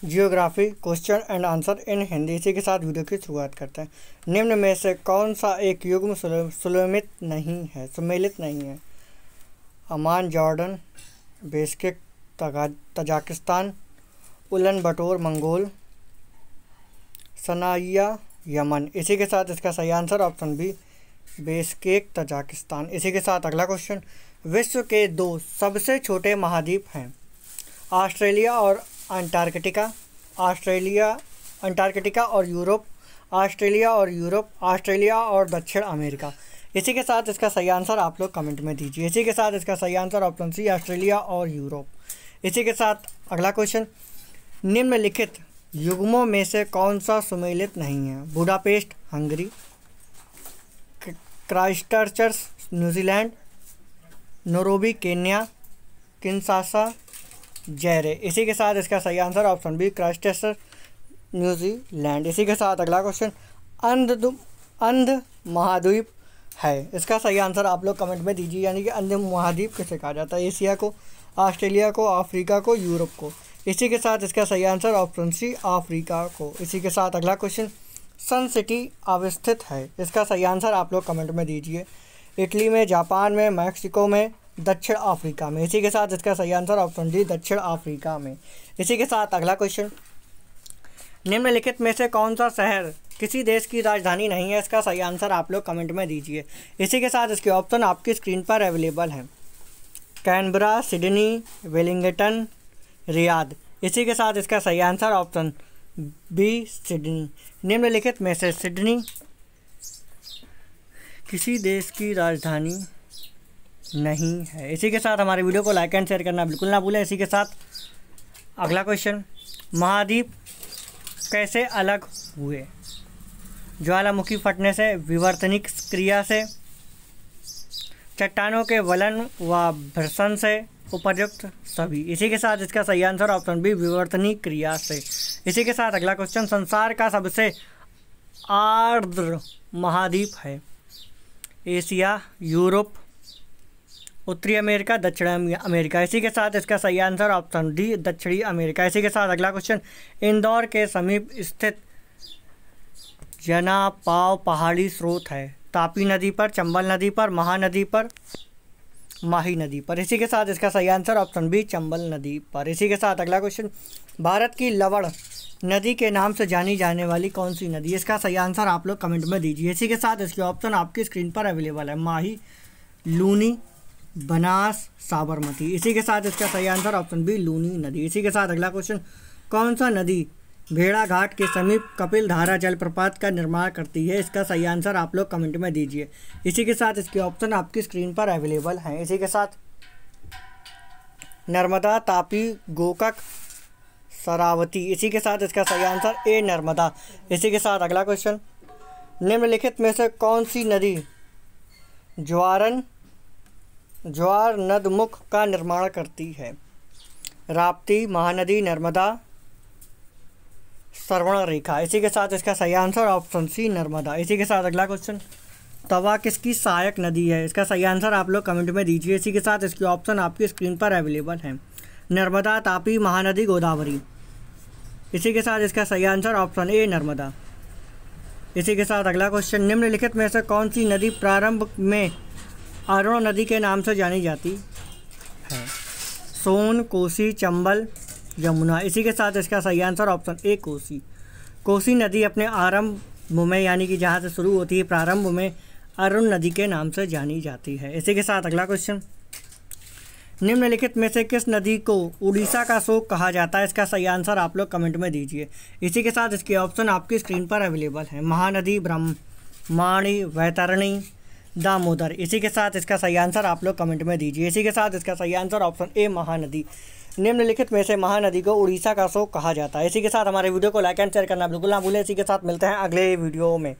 Geography question and answer in Hindi. इसी के साथ वीडियो की शुरुआत करते हैं। निम्न में से कौन सा एक युग्म सुमेलित नहीं है? अमान जॉर्डन, बेशकिक तजाकिस्तान, उलन बटोर मंगोल, सनाइया यमन। इसी के साथ इसका सही आंसर ऑप्शन बी बेशकिक तजाकिस्तान। इसी के साथ अगला क्वेश्चन, विश्व के 2 सबसे छोटे महाद्वीप हैं? ऑस्ट्रेलिया और अंटार्कटिका, अंटार्कटिका और यूरोप, ऑस्ट्रेलिया और दक्षिण अमेरिका। इसी के साथ इसका सही आंसर आप लोग कमेंट में दीजिए। इसी के साथ इसका सही आंसर ऑप्शन सी ऑस्ट्रेलिया और यूरोप। इसी के साथ अगला क्वेश्चन, निम्नलिखित युग्मों में से कौन सा सुमेलित नहीं है? Budapest Hungary, Christchurch New Zealand, Nairobi Kenya, Kinshasa Zaire. इसी के साथ इसका सही answer option B Christchurch New Zealand. इसी के साथ अगला क्वेश्चन, अंध महाद्वीप है? इसका सही आंसर आप लोग कमेंट में दीजिए। यानी कि अंध महाद्वीप किसे कहा जाता है? एशिया को, ऑस्ट्रेलिया को, अफ्रीका को, यूरोप को। इसी के साथ इसका सही आंसर ऑप्शन सी अफ्रीका को। इसी के साथ अगला क्वेश्चन, सन सिटी अवस्थित है? इसका सही आंसर आप लोग कमेंट में दीजिए। इटली में, जापान में, मैक्सिको में, दक्षिण अफ्रीका में। इसी के साथ इसका सही आंसर ऑप्शन डी दक्षिण अफ्रीका में। इसी के साथ अगला क्वेश्चन, निम्नलिखित में से कौन सा शहर किसी देश की राजधानी नहीं है? इसका सही आंसर आप लोग कमेंट में दीजिए। इसी के साथ इसके ऑप्शन आपकी स्क्रीन पर अवेलेबल हैं। Canberra, Sydney, Wellington, Riyadh. इसी के साथ इसका सही आंसर ऑप्शन बी सिडनी। निम्नलिखित में से सिडनी किसी देश की राजधानी नहीं है। इसी के साथ हमारे वीडियो को लाइक एंड शेयर करना बिल्कुल ना भूलें। इसी के साथ अगला क्वेश्चन, महाद्वीप कैसे अलग हुए? ज्वालामुखी फटने से, विवर्तनिक क्रिया से, चट्टानों के वलन व भ्रसन से, उपर्युक्त सभी। इसी के साथ इसका सही आंसर ऑप्शन बी विवर्तनिक क्रिया से। इसी के साथ अगला क्वेश्चन, संसार का सबसे आर्द्र महाद्वीप है? एशिया, यूरोप, उत्तरी अमेरिका, दक्षिण अमेरिका। इसी के साथ इसका सही आंसर ऑप्शन डी दक्षिणी अमेरिका। इसी के साथ अगला क्वेश्चन, इंदौर के समीप स्थित जनापाव पहाड़ी स्रोत है? तापी नदी पर, चंबल नदी पर, महानदी पर, माही नदी पर। इसी के साथ इसका सही आंसर ऑप्शन बी चंबल नदी पर। इसी के साथ अगला क्वेश्चन, भारत की लवण नदी के नाम से जानी जाने वाली कौन सी नदी? इसका सही आंसर आप लोग कमेंट में दीजिए। इसी के साथ इसके ऑप्शन आपकी स्क्रीन पर अवेलेबल है। माही, लूनी, बनास, साबरमती। इसी के साथ इसका सही आंसर ऑप्शन बी लूनी नदी। इसी के साथ अगला क्वेश्चन, कौन सा नदी भेड़ाघाट के समीप कपिल धारा जलप्रपात का निर्माण करती है? इसका सही आंसर आप लोग कमेंट में दीजिए। इसी के साथ इसके ऑप्शन आपकी स्क्रीन पर अवेलेबल हैं। इसी के साथ नर्मदा, तापी, गोकक, शरावती। इसी के साथ इसका सही आंसर ए नर्मदा। इसी के साथ अगला क्वेश्चन, निम्नलिखित में से कौन सी नदी ज्वार नदमुख का निर्माण करती है? राप्ती, महानदी, नर्मदा, श्रवणरेखा। इसी के साथ इसका सही आंसर ऑप्शन सी नर्मदा। इसी के साथ अगला क्वेश्चन, तवा किसकी सहायक नदी है? इसका सही आंसर आप लोग कमेंट में दीजिए। इसी के साथ इसके ऑप्शन आपकी स्क्रीन पर अवेलेबल हैं। नर्मदा, तापी, महानदी, गोदावरी। इसी के साथ इसका सही आंसर ऑप्शन ए नर्मदा। इसी के साथ अगला क्वेश्चन, निम्नलिखित में से कौन सी नदी प्रारंभ में अरुण नदी के नाम से जानी जाती है? सोन, कोसी, चंबल, यमुना। इसी के साथ इसका सही answer option A Kosi. Kosi नदी अपने आरंभ में, यानी कि जहाँ से शुरू होती है प्रारंभ में, अरुण नदी के नाम से जानी जाती है। इसी के साथ अगला क्वेश्चन, निम्नलिखित में से किस नदी को उड़ीसा का शोक कहा जाता है? इसका सही आंसर आप लोग कमेंट में दीजिए। इसी के साथ इसके ऑप्शन आपकी स्क्रीन पर अवेलेबल हैं। महानदी, ब्रह्मणी, वैतरणी, दामोदर। इसी के साथ इसका सही आंसर आप लोग कमेंट में दीजिए। इसी के साथ इसका सही आंसर ऑप्शन ए महानदी। निम्नलिखित में से महानदी को उड़ीसा का शोक कहा जाता है। इसी के साथ हमारे वीडियो को लाइक एंड शेयर करना बिल्कुल ना भूलें। इसी के साथ मिलते हैं अगले वीडियो में।